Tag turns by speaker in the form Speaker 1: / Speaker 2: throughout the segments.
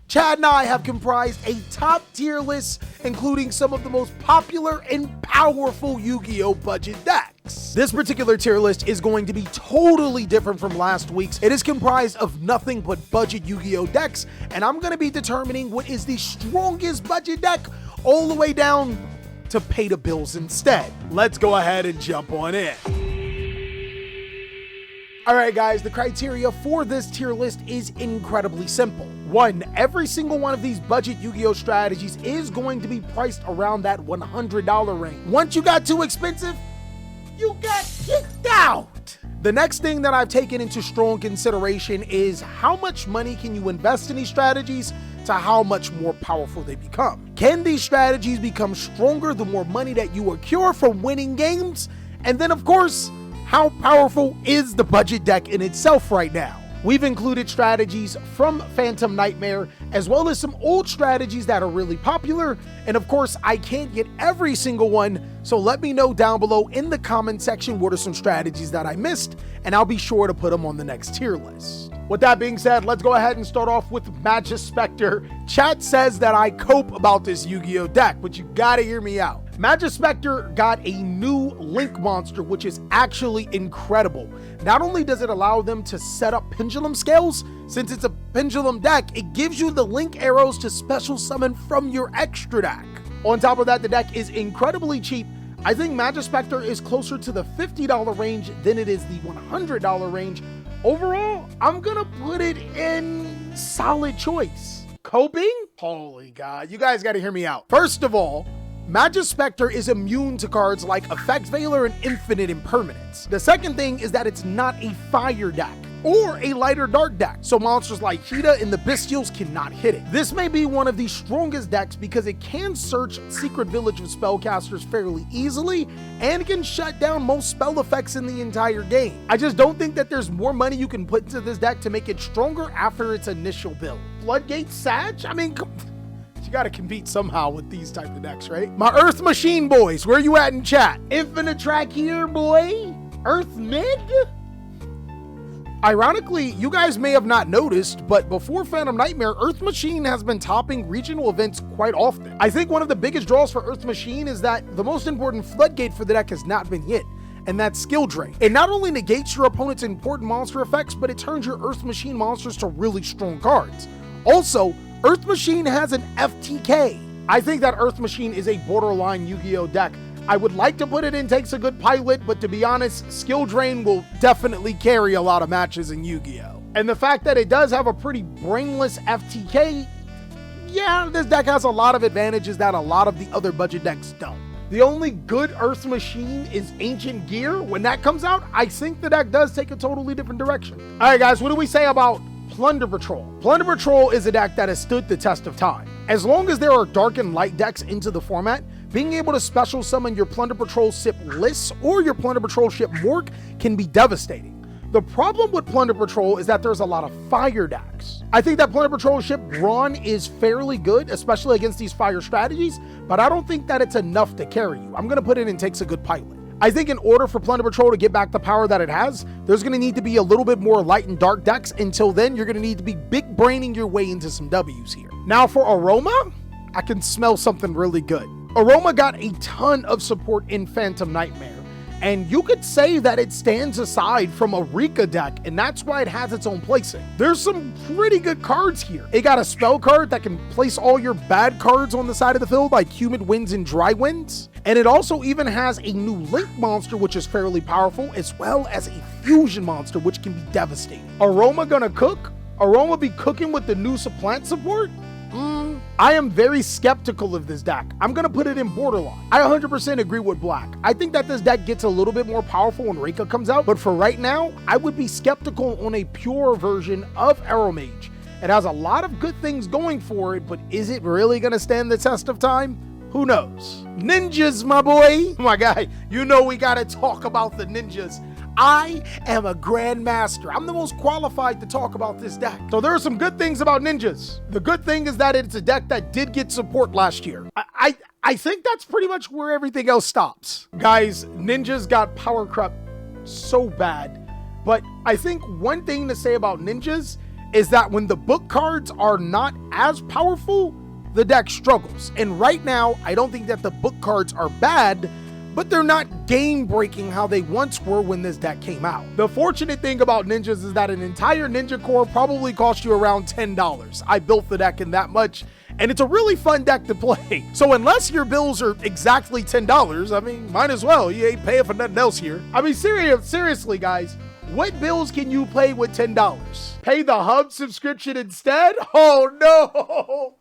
Speaker 1: Chad and I have comprised a top tier list, including some of the most popular and powerful Yu-Gi-Oh! Budget decks. This particular tier list is going to be totally different from last week's. It is comprised of nothing but budget Yu-Gi-Oh! Decks, and I'm going to be determining what is the strongest budget deck all the way down to pay the bills instead. Let's go ahead and jump on in. Alright guys, the criteria for this tier list is incredibly simple. 1, every single one of these budget Yu-Gi-Oh! Strategies is going to be priced around that $100 range. Once you got too expensive, you got kicked out. The next thing that I've taken into strong consideration is how much money can you invest in these strategies to how much more powerful they become. Can these strategies become stronger the more money that you accrue from winning games? And then of course, how powerful is the budget deck in itself right now? We've included strategies from Phantom Nightmare, as well as some old strategies that are really popular. And of course, I can't get every single one, so let me know down below in the comment section what are some strategies that I missed, and I'll be sure to put them on the next tier list. With that being said, let's go ahead and start off with Magis Spectre. Chat says that I cope about this Yu-Gi-Oh! Deck, but you gotta hear me out. Magis Spectre got a new Link monster, which is actually incredible. Not only does it allow them to set up pendulum scales, since it's a pendulum deck, it gives you the Link arrows to special summon from your extra deck. On top of that, the deck is incredibly cheap. I think Magis Spectre is closer to the $50 range than it is the $100 range. Overall, I'm gonna put it in solid choice. Coping? Holy God, you guys gotta hear me out. First of all, Magis Spectre is immune to cards like Effect Veiler and Infinite Impermanence. The second thing is that it's not a fire deck or a lighter dark deck, so monsters like Hida and the Bestials cannot hit it. This may be one of the strongest decks because it can search Secret Village of spellcasters fairly easily and can shut down most spell effects in the entire game. I just don't think that there's more money you can put into this deck to make it stronger after its initial build. Floodgate Sag? I mean, you gotta compete somehow with these type of decks, right? My Earth Machine boys, where you at in chat? Infinite Track here, boy? Earth Mid? Ironically, you guys may have not noticed, but before Phantom Nightmare, Earth Machine has been topping regional events quite often. I think one of the biggest draws for Earth Machine is that the most important floodgate for the deck has not been hit, and that's Skill Drain. It not only negates your opponent's important monster effects, but it turns your Earth Machine monsters to really strong cards. Also, Earth Machine has an FTK. I think that Earth Machine is a borderline Yu-Gi-Oh! Deck. I would like to put it in Takes a Good Pilot, but to be honest, Skill Drain will definitely carry a lot of matches in Yu-Gi-Oh! And the fact that it does have a pretty brainless FTK, yeah, this deck has a lot of advantages that a lot of the other budget decks don't. The only good Earth Machine is Ancient Gear. When that comes out, I think the deck does take a totally different direction. All right, guys, what do we say about Plunder Patrol? Plunder Patrol is a deck that has stood the test of time. As long as there are dark and light decks into the format, being able to special summon your Plunder Patrol ship Liss or your Plunder Patrol ship Mork can be devastating. The problem with Plunder Patrol is that there's a lot of fire decks. I think that Plunder Patrol ship Brawn is fairly good, especially against these fire strategies, but I don't think that it's enough to carry you. I'm gonna put it in Takes a Good Pilot. I think in order for Plunder Patrol to get back the power that it has, there's going to need to be a little bit more light and dark decks. Until then, you're going to need to be big braining your way into some W's here. Now for Aroma, I can smell something really good. Aroma got a ton of support in Phantom Nightmare, and you could say that it stands aside from a Rika deck, and that's why it has its own placing. There's some pretty good cards here. It got a spell card that can place all your bad cards on the side of the field, like Humid Winds and Dry Winds. And it also even has a new Link monster, which is fairly powerful, as well as a Fusion monster, which can be devastating. Aroma gonna cook? Aroma be cooking with the new Supplant support? I am very skeptical of this deck. I'm gonna put it in borderline. I 100% agree with Black. I think that this deck gets a little bit more powerful when Rika comes out, but for right now, I would be skeptical on a pure version of Aeromage. It has a lot of good things going for it, but is it really gonna stand the test of time? Who knows? Ninjas, my boy. My guy, you know we gotta talk about the ninjas. I am a grandmaster. I'm the most qualified to talk about this deck. So there are some good things about ninjas. The good thing is that it's a deck that did get support last year. I think that's pretty much where everything else stops. Guys, ninjas got power crept so bad. But I think one thing to say about ninjas is that when the book cards are not as powerful, the deck struggles. And right now, I don't think that the book cards are bad, but they're not game-breaking how they once were when this deck came out. The fortunate thing about ninjas is that an entire ninja core probably cost you around $10. I built the deck in that much, and it's a really fun deck to play. So unless your bills are exactly $10, I mean, might as well. You ain't paying for nothing else here. I mean, seriously, guys, what bills can you play with $10? Pay the hub subscription instead? Oh no!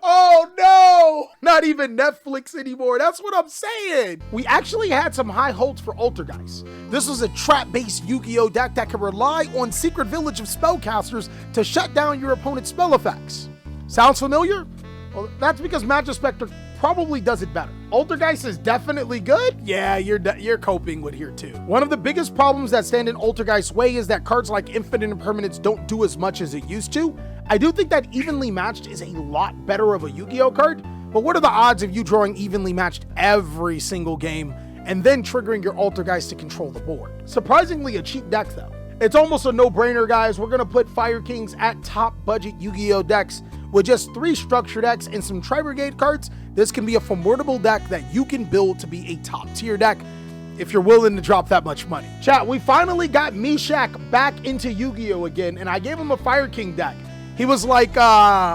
Speaker 1: Oh no! Not even Netflix anymore. That's what I'm saying. We actually had some high hopes for Altergeist. This was a trap-based Yu-Gi-Oh deck that could rely on Secret Village of spellcasters to shut down your opponent's spell effects. Sounds familiar? Well, that's because Magis Spectre probably does it better. Altergeist is definitely good? Yeah, you're coping with here too. One of the biggest problems that stand in Altergeist's way is that cards like Infinite Impermanence don't do as much as it used to. I do think that Evenly Matched is a lot better of a Yu-Gi-Oh card, but what are the odds of you drawing Evenly Matched every single game and then triggering your Altergeist to control the board? Surprisingly a cheap deck though. It's almost a no-brainer, guys. We're gonna put Fire Kings at top budget Yu-Gi-Oh decks. With just 3 structure decks and some Tri-Brigade cards, this can be a formidable deck that you can build to be a top tier deck if you're willing to drop that much money. Chat, we finally got Meshach back into Yu-Gi-Oh again, and I gave him a Fire King deck. He was like,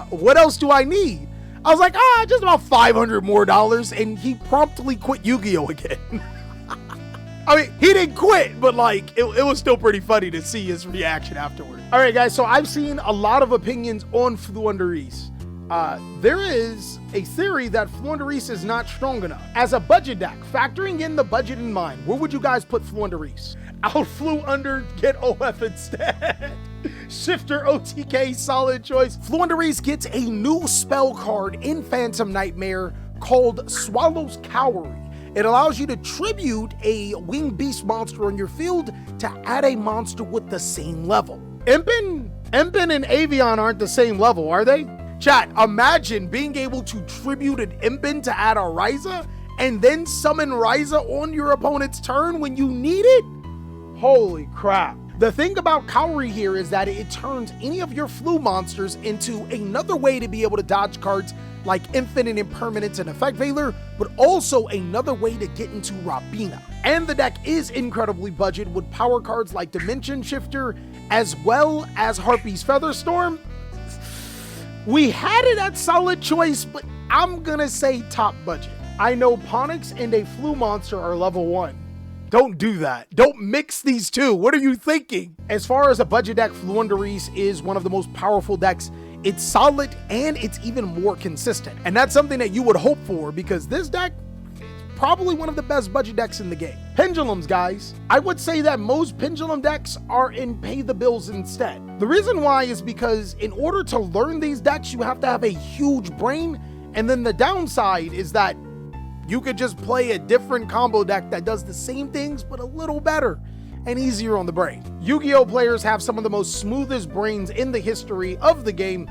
Speaker 1: what else do I need? I was like, just about $500 more, and he promptly quit Yu-Gi-Oh again. I mean, he didn't quit, but like, it was still pretty funny to see his reaction afterward. All right, guys, so I've seen a lot of opinions on Flunder. There is a theory that Flunder is not strong enough. As a budget deck, factoring in the budget in mind, where would you guys put Flunder? Out Flunder, get OF instead. Shifter OTK, solid choice. Flunder gets a new spell card in Phantom Nightmare called Swallow's Cowrie. It allows you to tribute a winged beast monster on your field to add a monster with the same level. Impin and Avion aren't the same level, are they? Chat, imagine being able to tribute an Impin to add a Ryza and then summon Ryza on your opponent's turn when you need it? Holy crap. The thing about Cowrie here is that it turns any of your flu monsters into another way to be able to dodge cards like Infinite Impermanence and Effect Veiler, but also another way to get into Robina. And the deck is incredibly budget with power cards like Dimension Shifter, as well as Harpy's Featherstorm. We had it at solid choice, but I'm gonna say top budget. I know Ponix and a flu monster are level 1. Don't do that. Don't mix these two. What are you thinking? As far as a budget deck, Flunder is one of the most powerful decks. It's solid and it's even more consistent. And that's something that you would hope for because this deck is probably one of the best budget decks in the game. Pendulums, guys. I would say that most Pendulum decks are in pay the bills instead. The reason why is because in order to learn these decks, you have to have a huge brain. And then the downside is that you could just play a different combo deck that does the same things, but a little better and easier on the brain. Yu-Gi-Oh players have some of the most smoothest brains in the history of the game,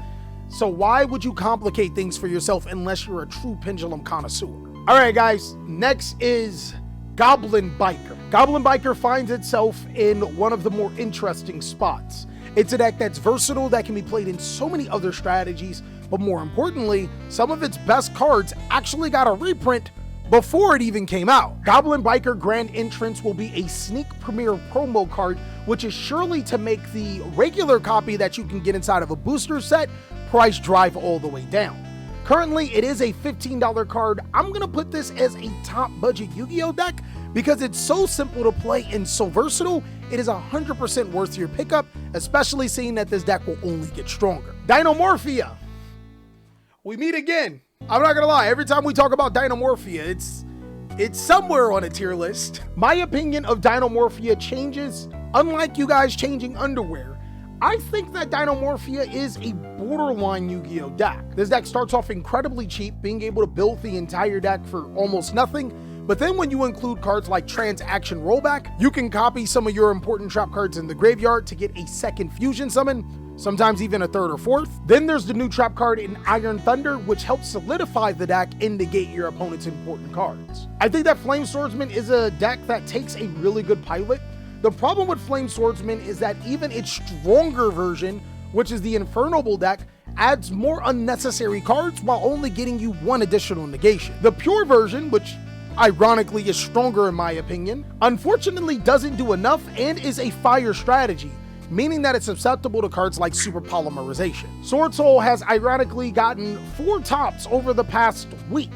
Speaker 1: so why would you complicate things for yourself unless you're a true Pendulum connoisseur? All right, guys, next is Goblin Biker. Goblin Biker finds itself in one of the more interesting spots. It's a deck that's versatile, that can be played in so many other strategies, but more importantly, some of its best cards actually got a reprint before it even came out. Goblin Biker Grand Entrance will be a sneak premiere promo card, which is surely to make the regular copy that you can get inside of a booster set price drive all the way down. Currently, it is a $15 card. I'm gonna put this as a top budget Yu-Gi-Oh deck because it's so simple to play and so versatile. It is 100% worth your pickup, especially seeing that this deck will only get stronger. Dynamorphia. We meet again. I'm not gonna lie, every time we talk about Dynamorphia, it's somewhere on a tier list. My opinion of Dynamorphia changes, unlike you guys changing underwear. I think that Dynamorphia is a borderline Yu-Gi-Oh deck. This deck starts off incredibly cheap, being able to build the entire deck for almost nothing. But then when you include cards like Transaction Rollback, you can copy some of your important trap cards in the graveyard to get a second fusion summon, sometimes even a third or fourth. Then there's the new trap card in Iron Thunder, which helps solidify the deck and negate your opponent's important cards. I think that Flame Swordsman is a deck that takes a really good pilot. The problem with Flame Swordsman is that even its stronger version which is the Infernable deck, adds more unnecessary cards while only getting you one additional negation. The Pure version, which ironically is stronger in my opinion, unfortunately doesn't do enough and is a fire strategy, meaning that it's susceptible to cards like Super Polymerization. Sword Soul has ironically gotten 4 tops over the past week.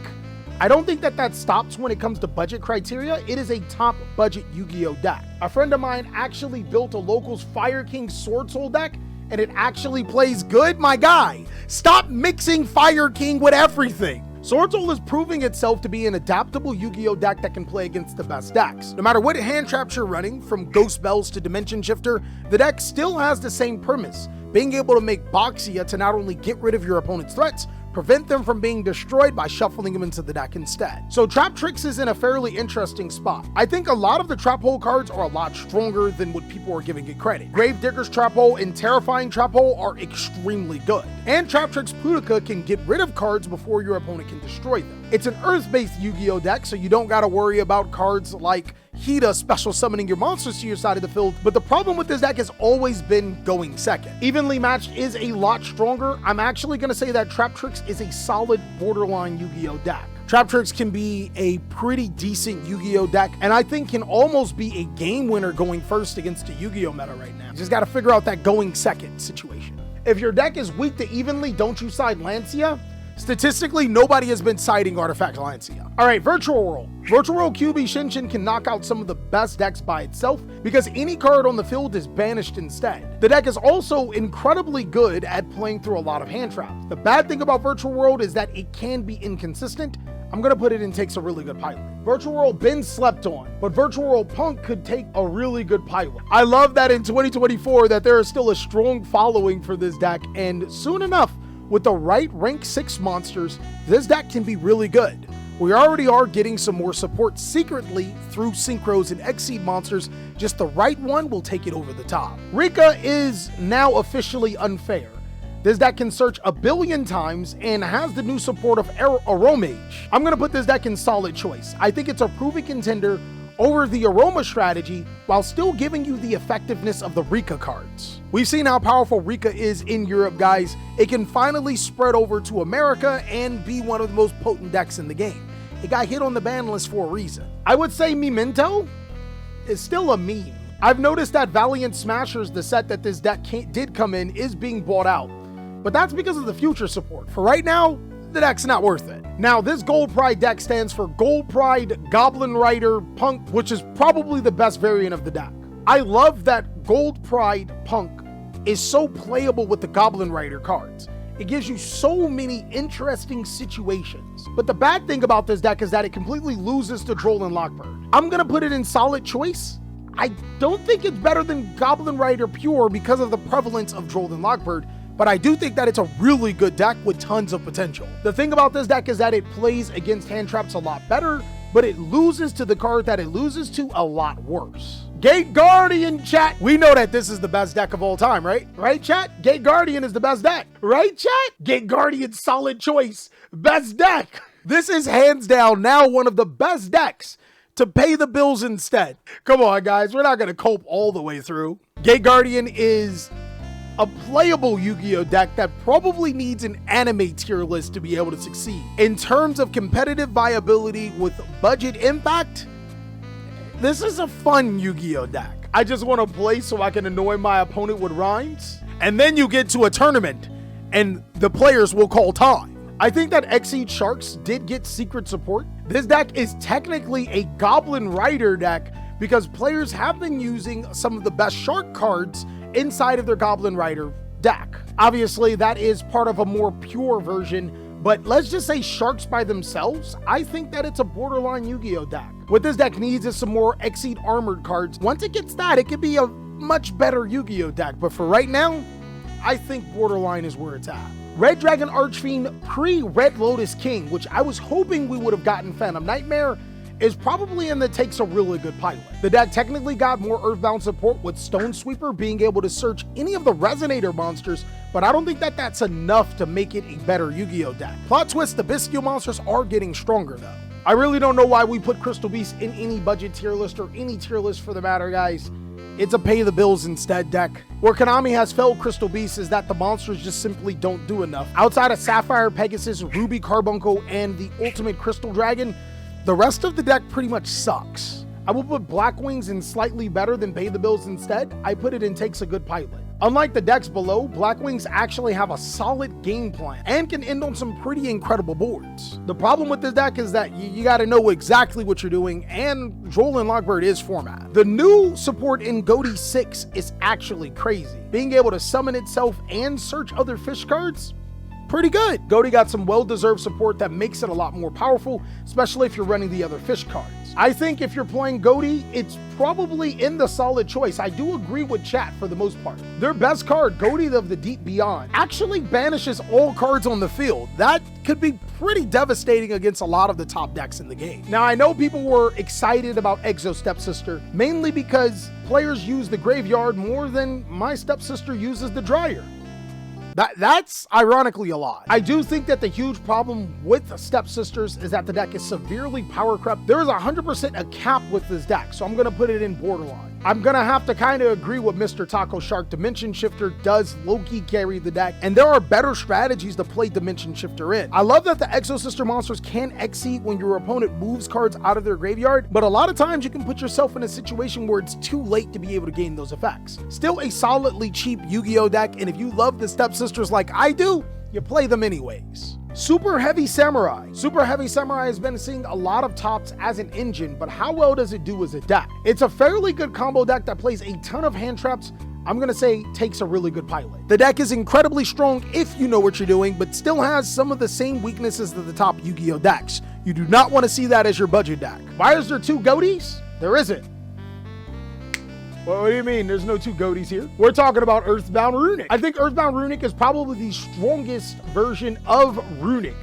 Speaker 1: I don't think that stops when it comes to budget criteria. It is a top budget Yu-Gi-Oh deck. A friend of mine actually built a locals Fire King Sword Soul deck and it actually plays good. My guy, stop mixing Fire King with everything. Sword Soul is proving itself to be an adaptable Yu-Gi-Oh deck that can play against the best decks. No matter what hand traps you're running, from Ghost Bells to Dimension Shifter, the deck still has the same premise, being able to make Boxia to not only get rid of your opponent's threats, prevent them from being destroyed by shuffling them into the deck instead. So Trap Tricks is in a fairly interesting spot. I think a lot of the Trap Hole cards are a lot stronger than what people are giving it credit. Gravedigger's Trap Hole and Terrifying Trap Hole are extremely good. And Trap Tricks Pudica can get rid of cards before your opponent can destroy them. It's an Earth-based Yu-Gi-Oh deck, so you don't gotta worry about cards like Hida special summoning your monsters to your side of the field, but the problem with this deck has always been going second. Evenly Matched is a lot stronger. I'm actually going to say that Trap Tricks is a solid borderline Yu-Gi-Oh deck. Trap Tricks can be a pretty decent Yu-Gi-Oh deck, and I think can almost be a game winner going first against a Yu-Gi-Oh meta right now. You just got to figure out that going second situation. If your deck is weak to Evenly, don't you side Lancia? Statistically, nobody has been siding Artifact Lancia. All right, Virtual World. Virtual World QB Shinshin can knock out some of the best decks by itself because any card on the field is banished instead. The deck is also incredibly good at playing through a lot of hand traps. The bad thing about Virtual World is that it can be inconsistent. I'm gonna put it in takes a really good pilot. Virtual World been slept on, but Virtual World Punk could take a really good pilot. I love that in 2024 that there is still a strong following for this deck, and soon enough, with the right rank 6 monsters, this deck can be really good. We already are getting some more support secretly through Synchros and Exceed monsters, just the right one will take it over the top. Rika is now officially unfair. This deck can search 1 billion times and has the new support of Aroma. I'm gonna put this deck in solid choice. I think it's a proven contender over the Aroma strategy while still giving you the effectiveness of the Rika cards. We've seen how powerful Rika is in Europe, guys. It can finally spread over to America and be one of the most potent decks in the game. It got hit on the ban list for a reason. I would say Memento is still a meme. I've noticed that Valiant Smashers, the set that this deck did come in, is being bought out, but that's because of the future support. For right now, the deck's not worth it. Now, this Gold Pride deck stands for Gold Pride Goblin Rider Punk, which is probably the best variant of the deck. I love that Gold Pride Punk is so playable with the Goblin Rider cards. It gives you so many interesting situations. But the bad thing about this deck is that it completely loses to Droll and Lockbird. I'm gonna put it in solid choice. I don't think it's better than Goblin Rider Pure because of the prevalence of Droll and Lockbird, but I do think that it's a really good deck with tons of potential. The thing about this deck is that it plays against hand traps a lot better, but it loses to the card that it loses to a lot worse. Gate Guardian, chat. We know that this is the best deck of all time, right? Right, chat? Gate Guardian is the best deck. Right, chat? Gate Guardian, solid choice. Best deck. This is hands down now one of the best decks to pay the bills instead. Come on, guys. We're not going to cope all the way through. Gate Guardian is a playable Yu-Gi-Oh deck that probably needs an anime tier list to be able to succeed. In terms of competitive viability with budget impact, this is a fun Yu-Gi-Oh deck. I just want to play so I can annoy my opponent with rhymes. And then you get to a tournament and the players will call time. I think that Exceed Sharks did get secret support. This deck is technically a Goblin Rider deck because players have been using some of the best Shark cards inside of their Goblin Rider deck. Obviously, that is part of a more pure version, but let's just say Sharks by themselves, I think that it's a borderline Yu-Gi-Oh deck. What this deck needs is some more Exceed Armored cards. Once it gets that, it could be a much better Yu-Gi-Oh deck, but for right now, I think borderline is where it's at. Red Dragon Archfiend pre-Red Lotus King, which I was hoping we would have gotten Phantom Nightmare, is probably in the takes a really good pilot. The deck technically got more Earthbound support with Stone Sweeper being able to search any of the Resonator monsters, but I don't think that that's enough to make it a better Yu-Gi-Oh deck. Plot twist, the Bestial monsters are getting stronger though. I really don't know why we put Crystal Beast in any budget tier list or any tier list for the matter, guys. It's a pay the bills instead deck. Where Konami has failed Crystal Beast is that the monsters just simply don't do enough. Outside of Sapphire, Pegasus, Ruby Carbuncle, and the Ultimate Crystal Dragon, the rest of the deck pretty much sucks. I will put Black Wings in slightly better than pay the bills instead. I put it in takes a good pilot. Unlike the decks below, Black Wings actually have a solid game plan and can end on some pretty incredible boards. The problem with this deck is that you gotta know exactly what you're doing, and Droll and Lockbird is format. The new support in Ghoti 6 is actually crazy. Being able to summon itself and search other fish cards, pretty good. Ghoti got some well-deserved support that makes it a lot more powerful, especially if you're running the other fish cards. I think if you're playing Ghoti, it's probably in the solid choice. I do agree with chat for the most part. Their best card, Ghoti of the Deep Beyond, actually banishes all cards on the field. That could be pretty devastating against a lot of the top decks in the game. Now, I know people were excited about Exo Stepsister, mainly because players use the graveyard more than my stepsister uses the dryer. That's ironically a lot. I do think that the huge problem with Stepsisters is that the deck is severely power crept. There is 100% a cap with this deck, so I'm going to put it in borderline. I'm going to have to kind of agree with Mr. Taco Shark. Dimension Shifter does low-key carry the deck, and there are better strategies to play Dimension Shifter in. I love that the Exo Sister monsters can exceed when your opponent moves cards out of their graveyard, but a lot of times you can put yourself in a situation where it's too late to be able to gain those effects. Still a solidly cheap Yu-Gi-Oh deck, and if you love the Stepsisters like I do, you play them anyways. Super Heavy Samurai. Super Heavy Samurai has been seeing a lot of tops as an engine, but how well does it do as a deck? It's a fairly good combo deck that plays a ton of hand traps. I'm gonna say takes a really good pilot. The deck is incredibly strong if you know what you're doing, but still has some of the same weaknesses that the top Yu-Gi-Oh decks. You do not want to see that as your budget deck. Why is there two Ghotis? There isn't. What do you mean there's no two Ghotis here? We're talking about Earthbound Runic. I think Earthbound Runic is probably the strongest version of Runic.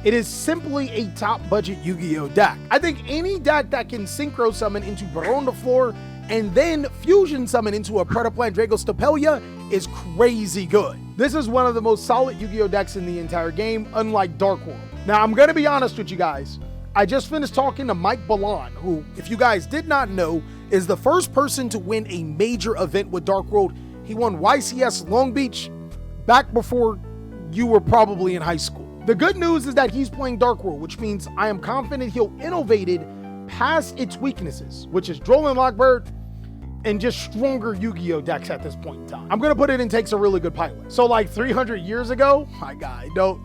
Speaker 1: It is simply a top budget Yu-Gi-Oh deck. I think any deck that can synchro summon into Baron de Flor and then fusion summon into a Predaplant Drago Stapelia is crazy good. This is one of the most solid Yu-Gi-Oh decks in the entire game, unlike Dark World. Now, I'm gonna be honest with you guys. I just finished talking to Mike Balan, who, if you guys did not know, is the first person to win a major event with Dark World. He won YCS Long Beach back before you were probably in high school. The good news is that he's playing Dark World, which means I am confident he'll innovate it past its weaknesses, which is Droll and Lockbird and just stronger Yu-Gi-Oh decks at this point in time. I'm gonna put it in takes a really good pilot. So like 300 years ago, my guy, don't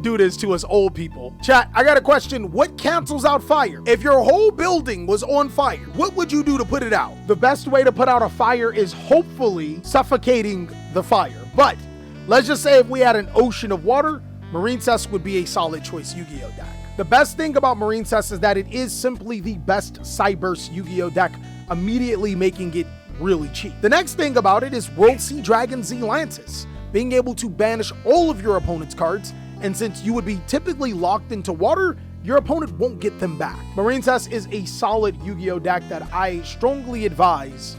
Speaker 1: do this to us old people. Chat, I got a question. What cancels out fire? If your whole building was on fire, what would you do to put it out? The best way to put out a fire is hopefully suffocating the fire. But let's just say if we had an ocean of water, Marine Cess would be a solid choice Yu-Gi-Oh deck. The best thing about Marine Cess is that it is simply the best Cyberse Yu-Gi-Oh deck, immediately making it really cheap. The next thing about it is World Sea Dragon Z Lantis, being able to banish all of your opponent's cards, and since you would be typically locked into water, your opponent won't get them back. Marine Cess is a solid Yu-Gi-Oh deck that I strongly advise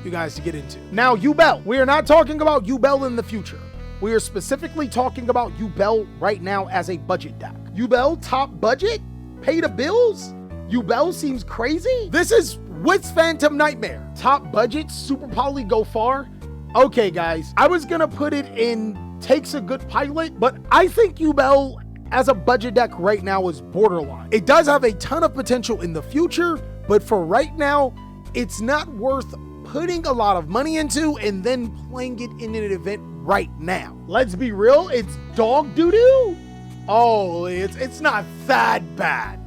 Speaker 1: you guys to get into. Now, Yubel. We are not talking about Yubel in the future. We are specifically talking about Yubel right now as a budget deck. Yubel top budget? Pay the bills? Yubel seems crazy? This is with Phantom Nightmare. Top budget, super poly go far. Okay, guys, I was gonna put it in takes a good pilot, but I think Yubel as a budget deck right now is borderline. It does have a ton of potential in the future, but for right now, it's not worth putting a lot of money into and then playing it in an event right now. Let's be real, it's dog doo-doo. Oh, it's not that bad,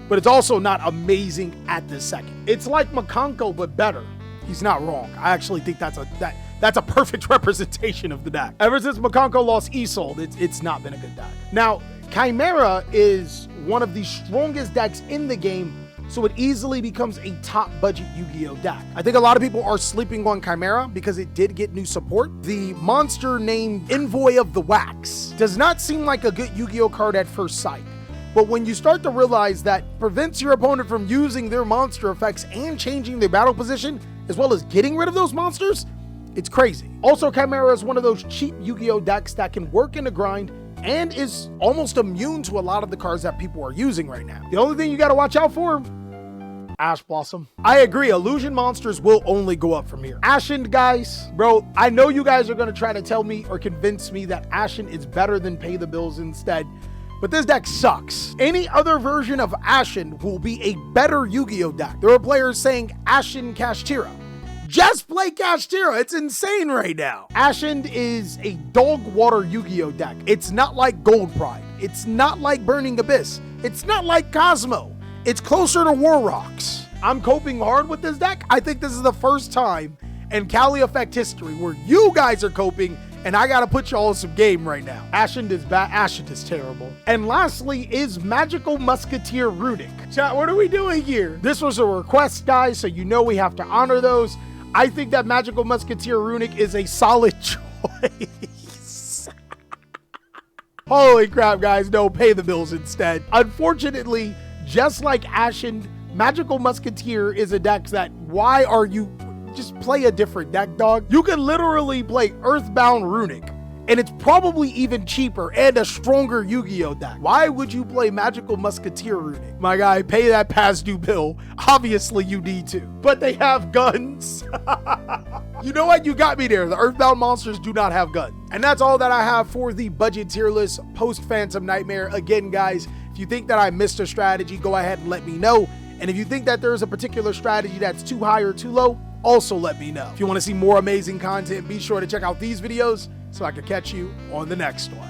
Speaker 1: but it's also not amazing at this second. It's like Makanko, but better. He's not wrong. I actually think that's a perfect representation of the deck. Ever since Makanko lost Isolde, it's not been a good deck. Now, Chimera is one of the strongest decks in the game, so it easily becomes a top budget Yu-Gi-Oh deck. I think a lot of people are sleeping on Chimera because it did get new support. The monster named Envoy of the Wax does not seem like a good Yu-Gi-Oh card at first sight. But when you start to realize that prevents your opponent from using their monster effects and changing their battle position, as well as getting rid of those monsters, it's crazy. Also, Chimera is one of those cheap Yu-Gi-Oh decks that can work in the grind and is almost immune to a lot of the cards that people are using right now. The only thing you gotta watch out for, Ash Blossom. I agree, illusion monsters will only go up from here. Ashen, guys, bro, I know you guys are gonna try to tell me or convince me that Ashen is better than Pay the Bills instead, but this deck sucks. Any other version of Ashen will be a better Yu-Gi-Oh deck. There are players saying Ashen Kashtira. Just play Kashtira, it's insane right now. Ashen is a dog water Yu-Gi-Oh deck. It's not like Gold Pride. It's not like Burning Abyss. It's not like Cosmo. It's closer to War Rocks. I'm coping hard with this deck. I think this is the first time in TheCaliEffect history where you guys are coping and I gotta put y'all in some game right now. Ashen is bad. Ashen is terrible. And lastly is Magical Musketeer Runic. Chat, what are we doing here? This was a request, guys, so you know we have to honor those. I think that Magical Musketeer Runic is a solid choice. Holy crap, guys. No, Pay the Bills instead. Unfortunately, just like Ashen, Magical Musketeer is a deck that, why are you, just play a different deck, dog. You can literally play Earthbound Runic, and it's probably even cheaper and a stronger Yu-Gi-Oh deck. Why would you play Magical Musketeer Runic? My guy, pay that past due bill. Obviously you need to, but they have guns. You know what? You got me there. The Earthbound monsters do not have guns. And that's all that I have for the budget tier list post Phantom Nightmare. Again, guys, if you think that I missed a strategy, go ahead and let me know. And if you think that there's a particular strategy that's too high or too low, also let me know. If you want to see more amazing content, be sure to check out these videos so I can catch you on the next one.